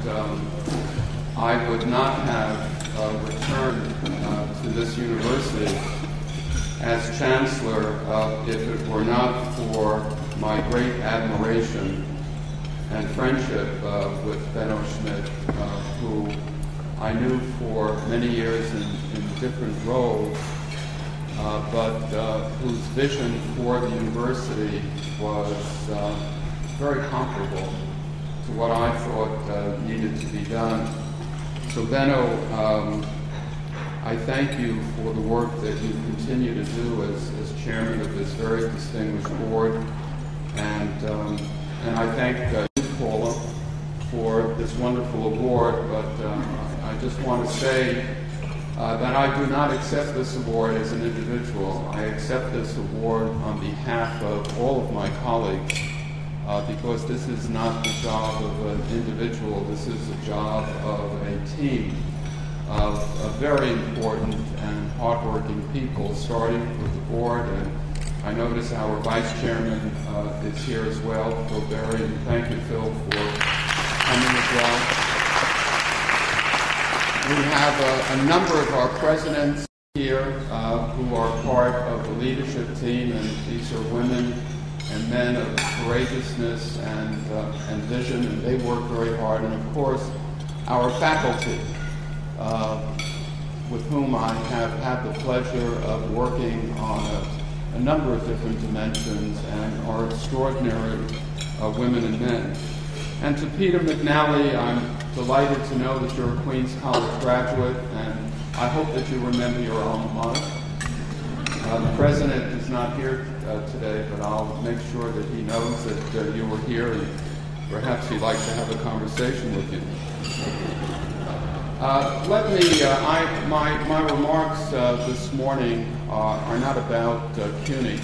I would not have returned to this university as Chancellor if it were not for my great admiration and friendship with Benno Schmidt, who I knew for many years in different roles, but whose vision for the university was very comparable to what I thought needed to be done. So Benno, I thank you for the work that you continue to do as chairman of this very distinguished board, and I thank you, Paula, for this wonderful award, but I just want to say that I do not accept this award as an individual. I accept this award on behalf of all of my colleagues, because this is not the job of an individual, this is the job of a team of very important and hardworking people, starting with the board. And I notice our vice chairman is here as well, Phil Berry, and thank you, Phil, for coming as well. We have a number of our presidents here who are part of the leadership team, and these are women and men of courageousness and vision, and they work very hard. And of course, our faculty, with whom I have had the pleasure of working on a number of different dimensions, and are extraordinary women and men. And to Peter McNally, I'm delighted to know that you're a Queens College graduate, and I hope that you remember your alma mater. The president is not here today, but I'll make sure that he knows that you were here, and perhaps he'd like to have a conversation with you. My remarks this morning are not about CUNY.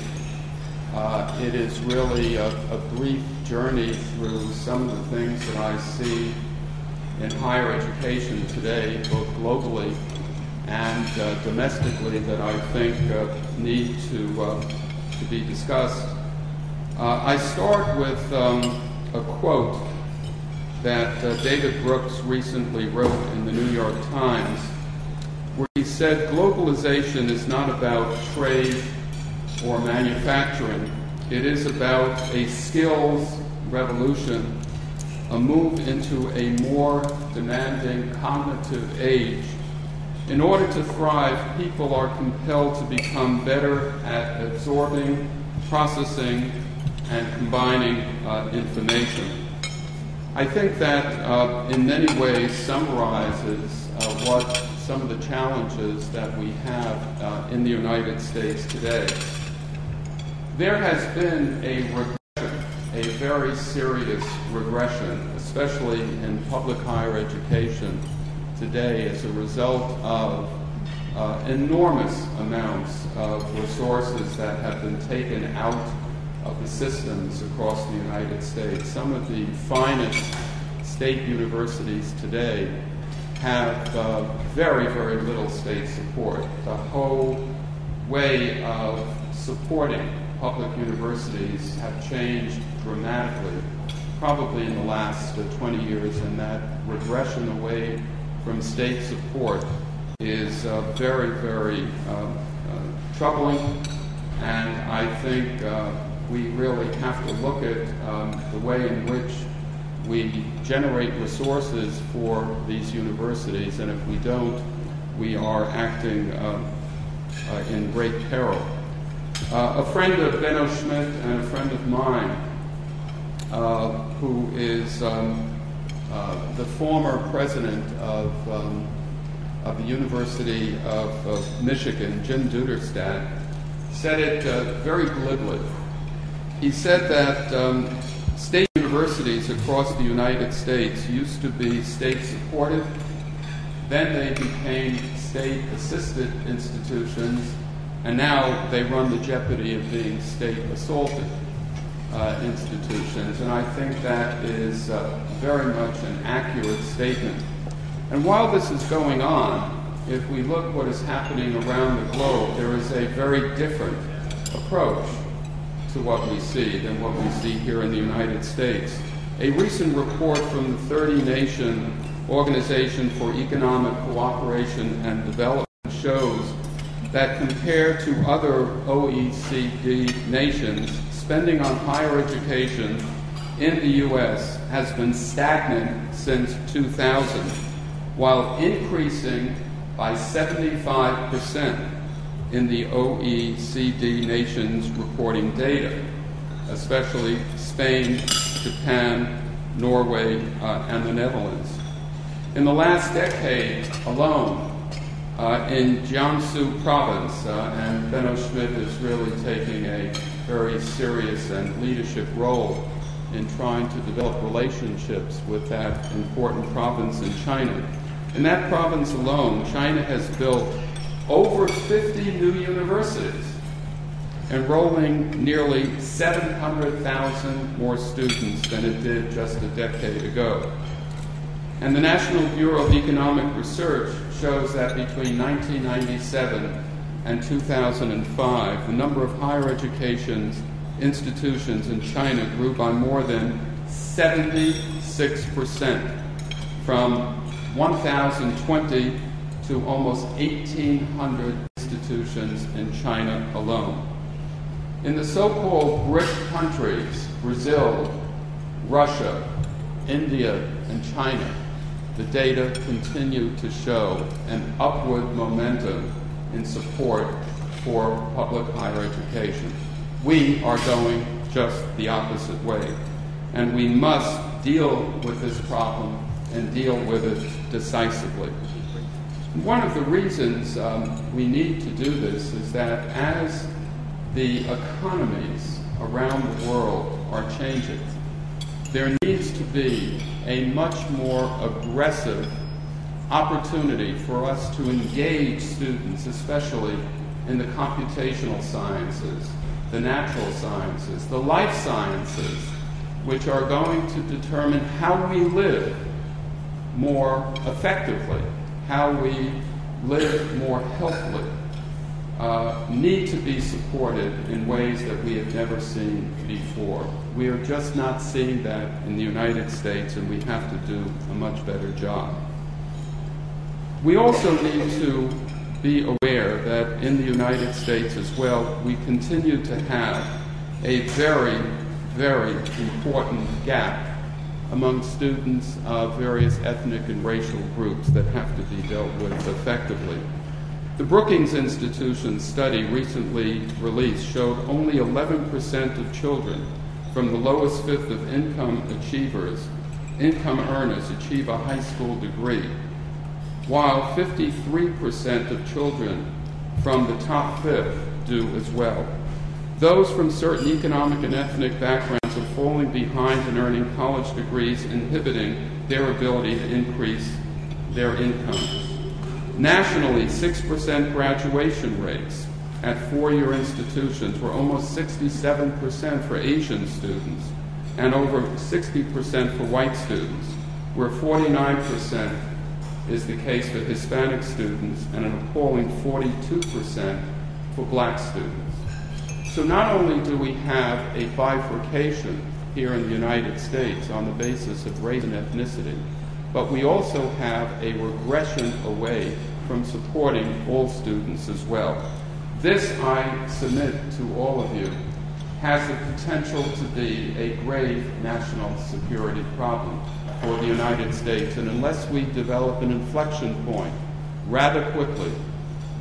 It is really a brief journey through some of the things that I see in higher education today, both globally and domestically, that I think need to be discussed. I start with a quote that David Brooks recently wrote in the New York Times, where he said, "Globalization is not about trade or manufacturing. It is about a skills revolution, a move into a more demanding cognitive age. In order to thrive, people are compelled to become better at absorbing, processing, and combining information." I think that in many ways summarizes what some of the challenges that we have in the United States today. There has been a regression, a very serious regression, especially in public higher education today, as a result of enormous amounts of resources that have been taken out of the systems across the United States. Some of the finest state universities today have very, very little state support. The whole way of supporting public universities have changed dramatically, probably in the last 20 years, and that regression away from state support is very, very troubling, and I think we really have to look at the way in which we generate resources for these universities, and if we don't, we are acting in great peril. A friend of Benno Schmidt and a friend of mine, who is the former president of the University of Michigan, Jim Duderstadt, said it very glibly. He said that state universities across the United States used to be state-supported, then they became state-assisted institutions, and now they run the jeopardy of being state-assaulted institutions. And I think that is very much an accurate statement. And while this is going on, if we look what is happening around the globe, there is a very different approach to what we see than what we see here in the United States. A recent report from the 30-nation Organization for Economic Cooperation and Development shows that compared to other OECD nations, spending on higher education in the U.S. has been stagnant since 2000, while increasing by 75% in the OECD nations reporting data, especially Spain, Japan, Norway, and the Netherlands. In the last decade alone, in Jiangsu province, and Benno Schmidt is really taking a very serious and leadership role in trying to develop relationships with that important province in China. In that province alone, China has built over 50 new universities, enrolling nearly 700,000 more students than it did just a decade ago. And the National Bureau of Economic Research shows that between 1997 and 2005, the number of higher education institutions in China grew by more than 76%, from 1,020 to almost 1,800 institutions in China alone. In the so-called BRIC countries, Brazil, Russia, India, and China, the data continue to show an upward momentum in support for public higher education. We are going just the opposite way, and we must deal with this problem and deal with it decisively. One of the reasons we need to do this is that as the economies around the world are changing, there needs to be a much more aggressive opportunity for us to engage students, especially in the computational sciences, the natural sciences, the life sciences, which are going to determine how we live more effectively, how we live more healthily, need to be supported in ways that we have never seen before. We are just not seeing that in the United States, and we have to do a much better job. We also need to be aware that in the United States as well, we continue to have a very, very important gap among students of various ethnic and racial groups that have to be dealt with effectively. The Brookings Institution study recently released showed only 11% of children from the lowest fifth of income earners achieve a high school degree, while 53% of children from the top fifth do as well. Those from certain economic and ethnic backgrounds are falling behind in earning college degrees, inhibiting their ability to increase their incomes. Nationally, 6% graduation rates at four-year institutions were almost 67% for Asian students and over 60% for white students, where 49% is the case for Hispanic students and an appalling 42% for black students. So not only do we have a bifurcation here in the United States on the basis of race and ethnicity, but we also have a regression away from supporting all students as well. This, I submit to all of you, has the potential to be a grave national security problem for the United States, and unless we develop an inflection point rather quickly,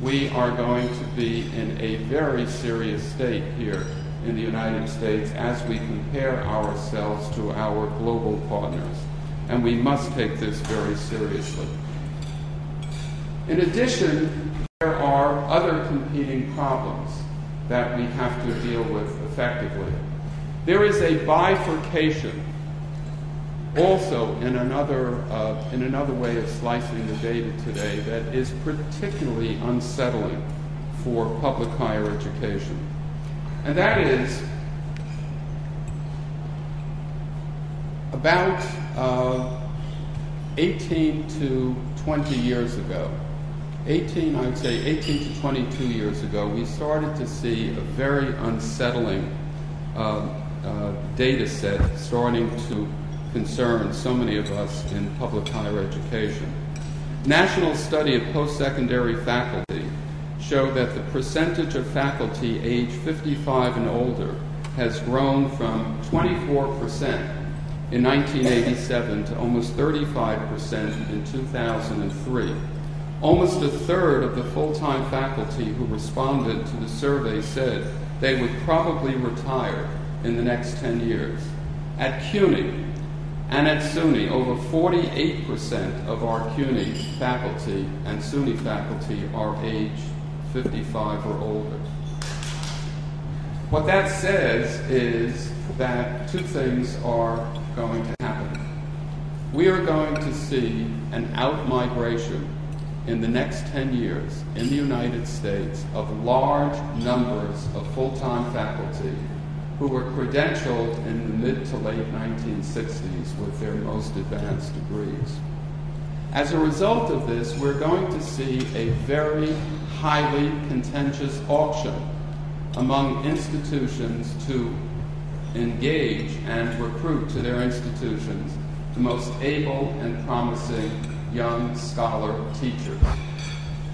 we are going to be in a very serious state here in the United States as we compare ourselves to our global partners, and we must take this very seriously. In addition, there are other competing problems that we have to deal with effectively. There is a bifurcation also in another way of slicing the data today that is particularly unsettling for public higher education. And that is about 18 to 20 years ago, I would say 18 to 22 years ago, we started to see a very unsettling data set starting to concerns so many of us in public higher education. National study of post-secondary faculty show that the percentage of faculty age 55 and older has grown from 24% in 1987 to almost 35% in 2003. Almost a third of the full-time faculty who responded to the survey said they would probably retire in the next 10 years. At CUNY and at SUNY, over 48% of our CUNY faculty and SUNY faculty are age 55 or older. What that says is that two things are going to happen. We are going to see an out-migration in the next 10 years in the United States of large numbers of full-time faculty who were credentialed in the mid to late 1960s with their most advanced degrees. As a result of this, we're going to see a very highly contentious auction among institutions to engage and recruit to their institutions the most able and promising young scholar teachers.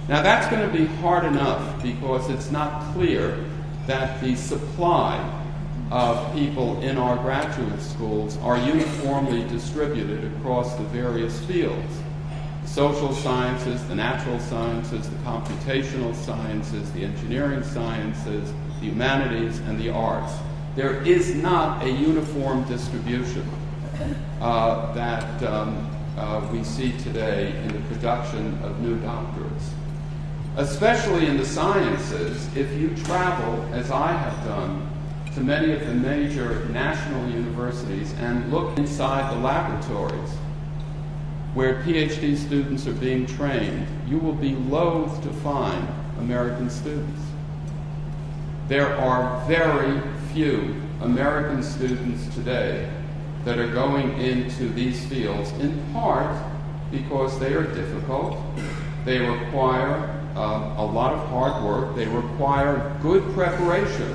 Now that's going to be hard enough because it's not clear that the supply of people in our graduate schools are uniformly distributed across the various fields. The social sciences, the natural sciences, the computational sciences, the engineering sciences, the humanities, and the arts. There is not a uniform distribution that we see today in the production of new doctorates. Especially in the sciences, if you travel, as I have done, to many of the major national universities and look inside the laboratories where PhD students are being trained, you will be loath to find American students. There are very few American students today that are going into these fields, in part because they are difficult, they require a lot of hard work, they require good preparation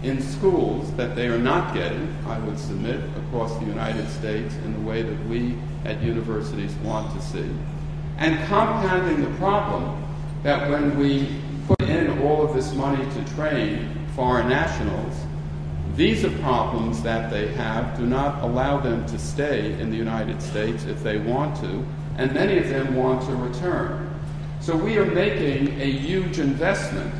in schools that they are not getting, I would submit, across the United States in the way that we at universities want to see. And compounding the problem that when we put in all of this money to train foreign nationals, visa problems that they have do not allow them to stay in the United States if they want to, and many of them want to return. So we are making a huge investment,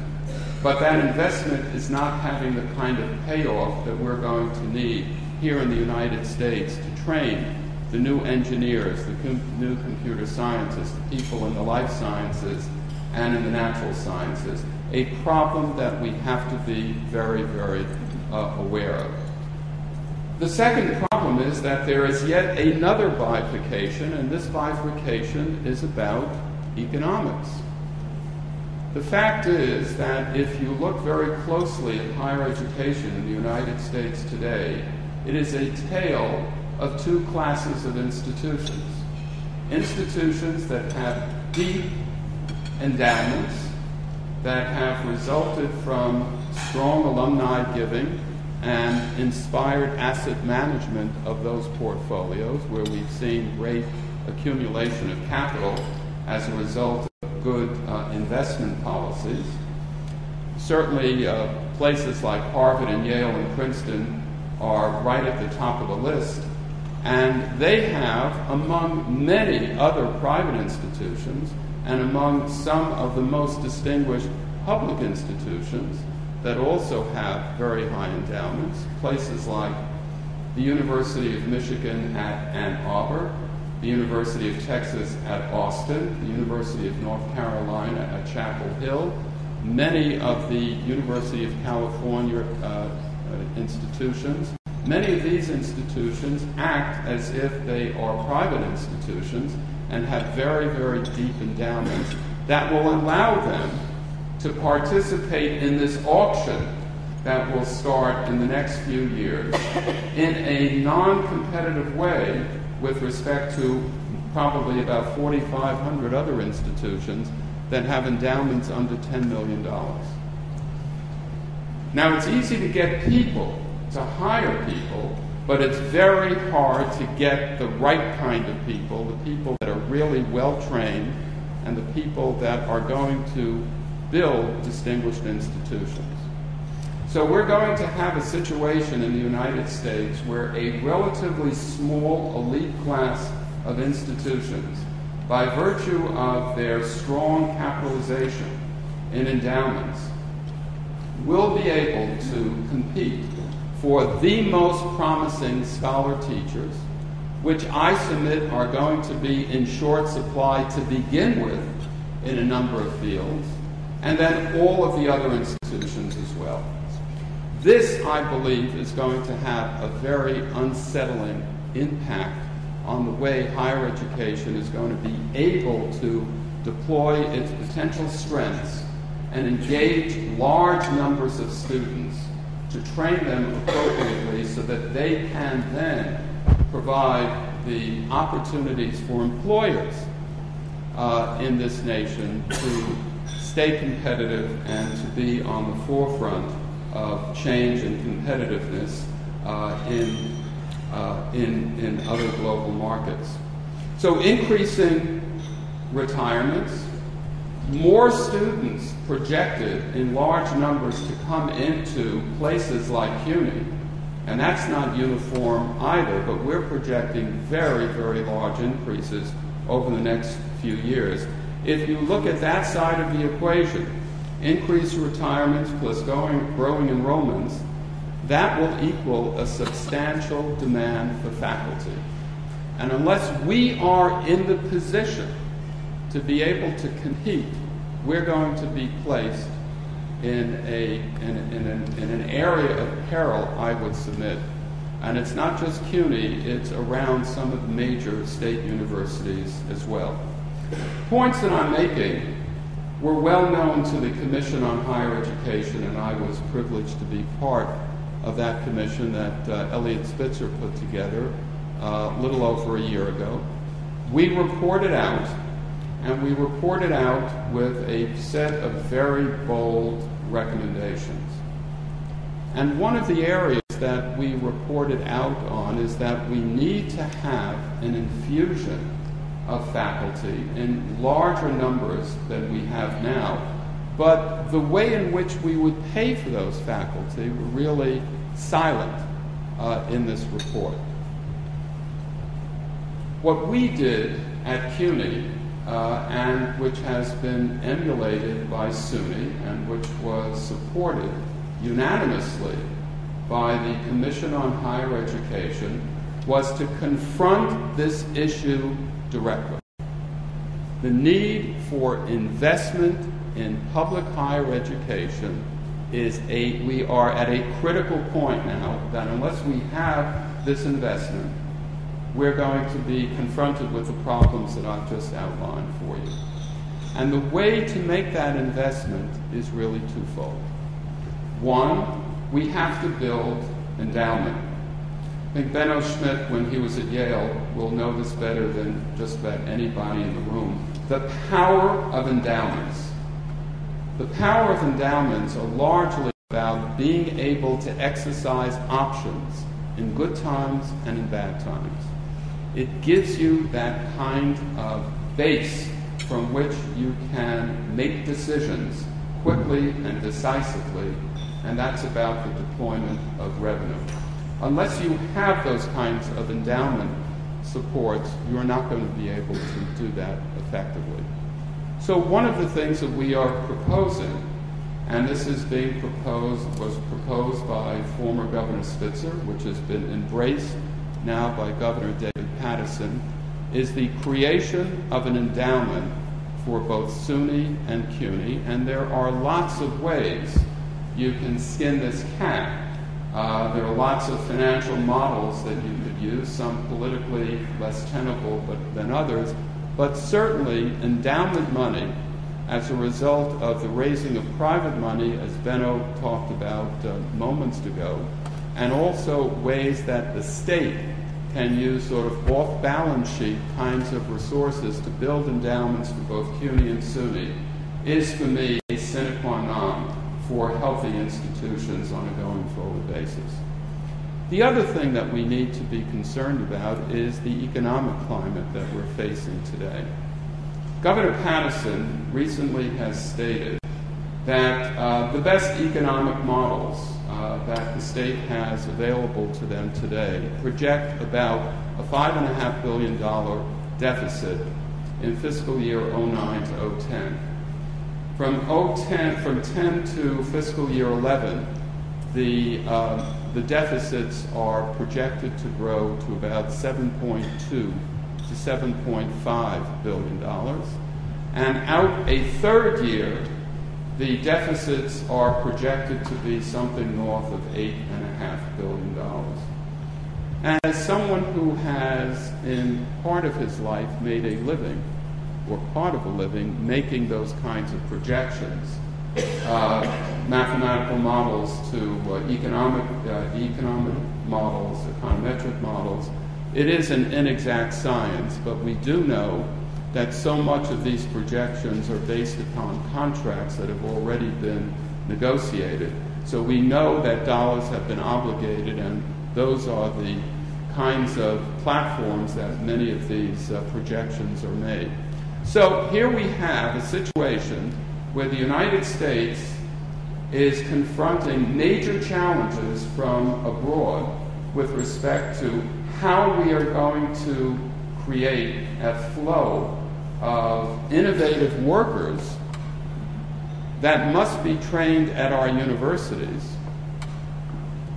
but that investment is not having the kind of payoff that we're going to need here in the United States to train the new engineers, the new computer scientists, the people in the life sciences and in the natural sciences, a problem that we have to be very, very aware of. The second problem is that there is yet another bifurcation, and this bifurcation is about economics. The fact is that if you look very closely at higher education in the United States today, it is a tale of two classes of institutions. Institutions that have deep endowments, that have resulted from strong alumni giving and inspired asset management of those portfolios, where we've seen great accumulation of capital as a result of good investment policies. Certainly places like Harvard and Yale and Princeton are right at the top of the list, and they have, among many other private institutions and among some of the most distinguished public institutions that also have very high endowments, places like the University of Michigan at Ann Arbor, the University of Texas at Austin, the University of North Carolina at Chapel Hill, many of the University of California institutions. Many of these institutions act as if they are private institutions and have very, very deep endowments that will allow them to participate in this auction that will start in the next few years in a non-competitive way with respect to probably about 4,500 other institutions that have endowments under $10 million. Now, it's easy to get people, to hire people, But it's very hard to get the right kind of people, the people that are really well-trained, and the people that are going to build distinguished institutions. So we're going to have a situation in the United States where a relatively small elite class of institutions, by virtue of their strong capitalization in endowments, will be able to compete for the most promising scholar teachers, which I submit are going to be in short supply to begin with in a number of fields, and then all of the other institutions as well. This, I believe, is going to have a very unsettling impact on the way higher education is going to be able to deploy its potential strengths and engage large numbers of students to train them appropriately so that they can then provide the opportunities for employers in this nation to stay competitive and to be on the forefront of change and competitiveness in other global markets. So increasing retirements, more students projected in large numbers to come into places like CUNY, and that's not uniform either, but we're projecting very, very large increases over the next few years. If you look at that side of the equation, increased retirements plus growing enrollments, that will equal a substantial demand for faculty. And unless we are in the position to be able to compete, we're going to be placed in an area of peril, I would submit. And it's not just CUNY, it's around some of the major state universities as well. Points that I'm making were well known to the Commission on Higher Education, and I was privileged to be part of that commission that Elliot Spitzer put together a little over a year ago. We reported out, and we reported out with a set of very bold recommendations. And one of the areas that we reported out on is that we need to have an infusion of faculty in larger numbers than we have now. But the way in which we would pay for those faculty were really silent in this report. What we did at CUNY, and which has been emulated by SUNY, and which was supported unanimously by the Commission on Higher Education, was to confront this issue directly. The need for investment in public higher education we are at a critical point now that unless we have this investment, we're going to be confronted with the problems that I've just outlined for you. And the way to make that investment is really twofold. One, we have to build endowment. I think Benno Schmidt, when he was at Yale, will know this better than just about anybody in the room. The power of endowments. The power of endowments are largely about being able to exercise options in good times and in bad times. It gives you that kind of base from which you can make decisions quickly and decisively, and that's about the deployment of revenue. Unless you have those kinds of endowment supports, you're not going to be able to do that effectively. So one of the things that we are proposing, and this is was proposed by former Governor Spitzer, which has been embraced now by Governor David Paterson, is the creation of an endowment for both SUNY and CUNY, and there are lots of ways you can skin this cat. There are lots of financial models that you could use, some politically less tenable than others, but certainly endowment money as a result of the raising of private money, as Benno talked about moments ago, and also ways that the state can use sort of off-balance sheet kinds of resources to build endowments for both CUNY and SUNY, is for me a sine qua non for healthy institutions on a going forward basis. The other thing that we need to be concerned about is the economic climate that we're facing today. Governor Patterson recently has stated that the best economic models that the state has available to them today project about a $5.5 billion deficit in fiscal year 09 to 010. From 10 to fiscal year 11, the deficits are projected to grow to about $7.2 to $7.5 billion. And out a third year, the deficits are projected to be something north of $8.5 billion. And as someone who has, in part of his life, made a living, or part of a living, making those kinds of projections, mathematical models to economic models, econometric models, it is an inexact science, but we do know that so much of these projections are based upon contracts that have already been negotiated. So we know that dollars have been obligated, and those are the kinds of platforms that many of these projections are made. So here we have a situation where the United States is confronting major challenges from abroad with respect to how we are going to create a flow of innovative workers that must be trained at our universities.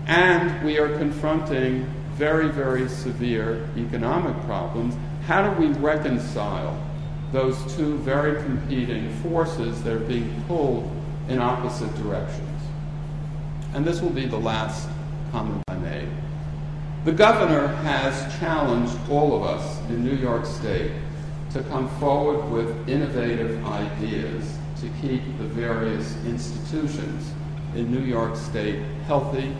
And we are confronting very, very severe economic problems. How do we reconcile those two very competing forces that are being pulled in opposite directions? And this will be the last comment I made. The governor has challenged all of us in New York State to come forward with innovative ideas to keep the various institutions in New York State healthy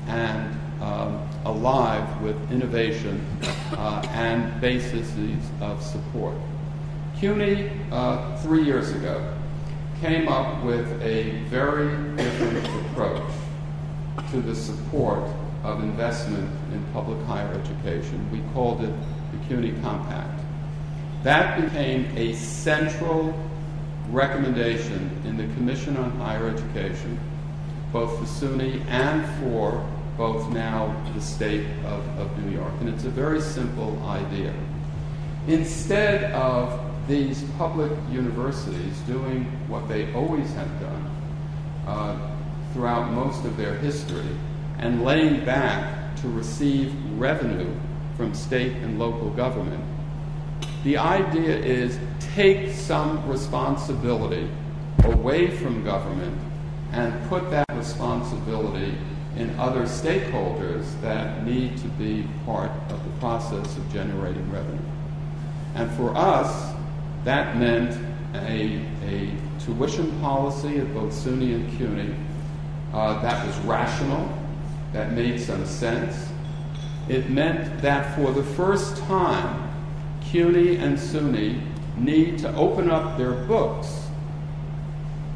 and alive with innovation and bases of support. CUNY, 3 years ago, came up with a very different approach to the support of investment in public higher education. We called it the CUNY Compact. That became a central recommendation in the Commission on Higher Education, both for SUNY and for both now the state of New York. And it's a very simple idea. Instead of these public universities doing what they always have done throughout most of their history and laying back to receive revenue from state and local government, the idea is take some responsibility away from government and put that responsibility in other stakeholders that need to be part of the process of generating revenue. And for us, that meant a tuition policy at both SUNY and CUNY that was rational, that made some sense. It meant that for the first time, CUNY and SUNY need to open up their books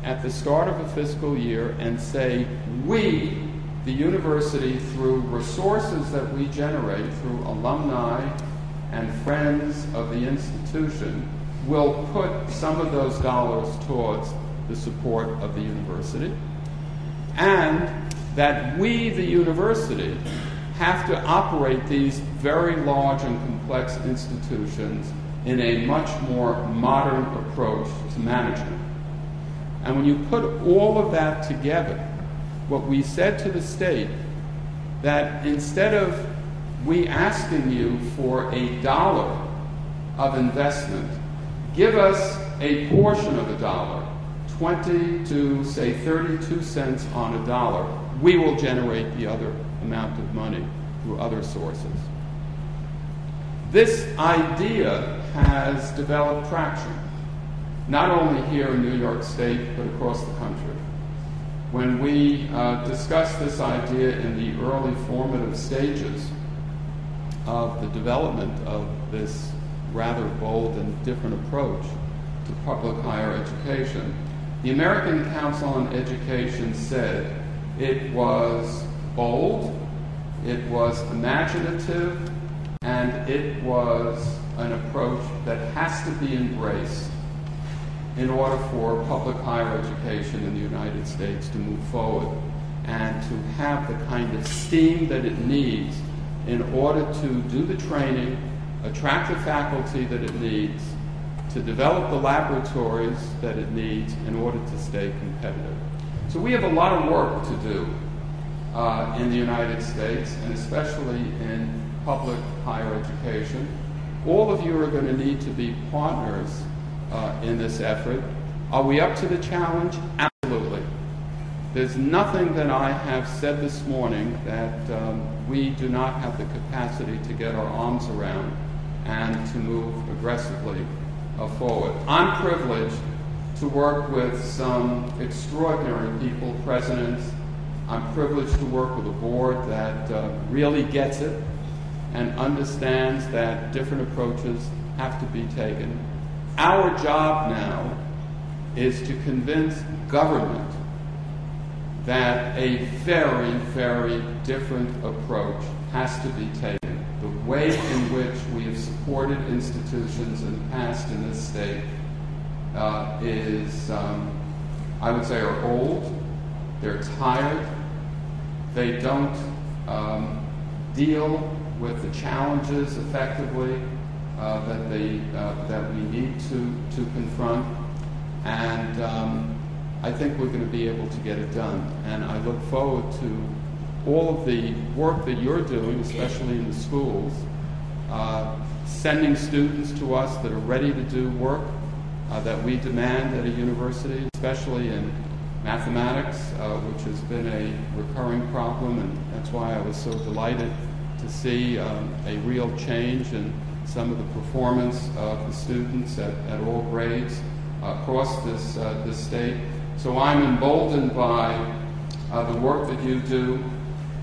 at the start of a fiscal year and say, we, the university, through resources that we generate through alumni and friends of the institution, will put some of those dollars towards the support of the university, and that we, the university, have to operate these very large and complex institutions in a much more modern approach to management. And when you put all of that together, what we said to the state, that instead of we asking you for $1 of investment, give us a portion of $1, 20 to, say, 32 cents on $1, we will generate the other amount of money through other sources. This idea has developed traction, not only here in New York State, but across the country. When we discussed this idea in the early formative stages of the development of this rather bold and different approach to public higher education, the American Council on Education said it was bold, It was imaginative, and it was an approach that has to be embraced in order for public higher education in the United States to move forward and to have the kind of steam that it needs in order to do the training, attract the faculty that it needs, to develop the laboratories that it needs in order to stay competitive. So we have a lot of work to do in the United States, and especially in public higher education. All of you are going to need to be partners in this effort. Are we up to the challenge? Absolutely. There's nothing that I have said this morning that we do not have the capacity to get our arms around and to move aggressively forward. I'm privileged to work with some extraordinary people, presidents. I'm privileged to work with a board that really gets it and understands that different approaches have to be taken. Our job now is to convince government that a very, very different approach has to be taken. The way in which we have supported institutions in the past in this state is, I would say, are old, they're tired, they don't deal with the challenges effectively that we need to confront, and I think we're going to be able to get it done. And I look forward to all of the work that you're doing, especially in the schools, sending students to us that are ready to do work that we demand at a university, especially in mathematics, which has been a recurring problem, and that's why I was so delighted to see a real change in some of the performance of the students at all grades across this state. So I'm emboldened by the work that you do.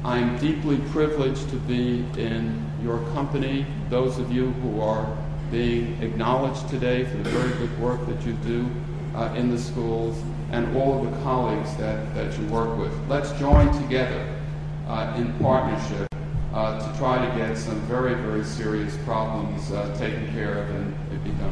I'm deeply privileged to be in your company, those of you who are being acknowledged today for the very good work that you do in the schools, and all of the colleagues that you work with. Let's join together in partnership to try to get some very, very serious problems taken care of and become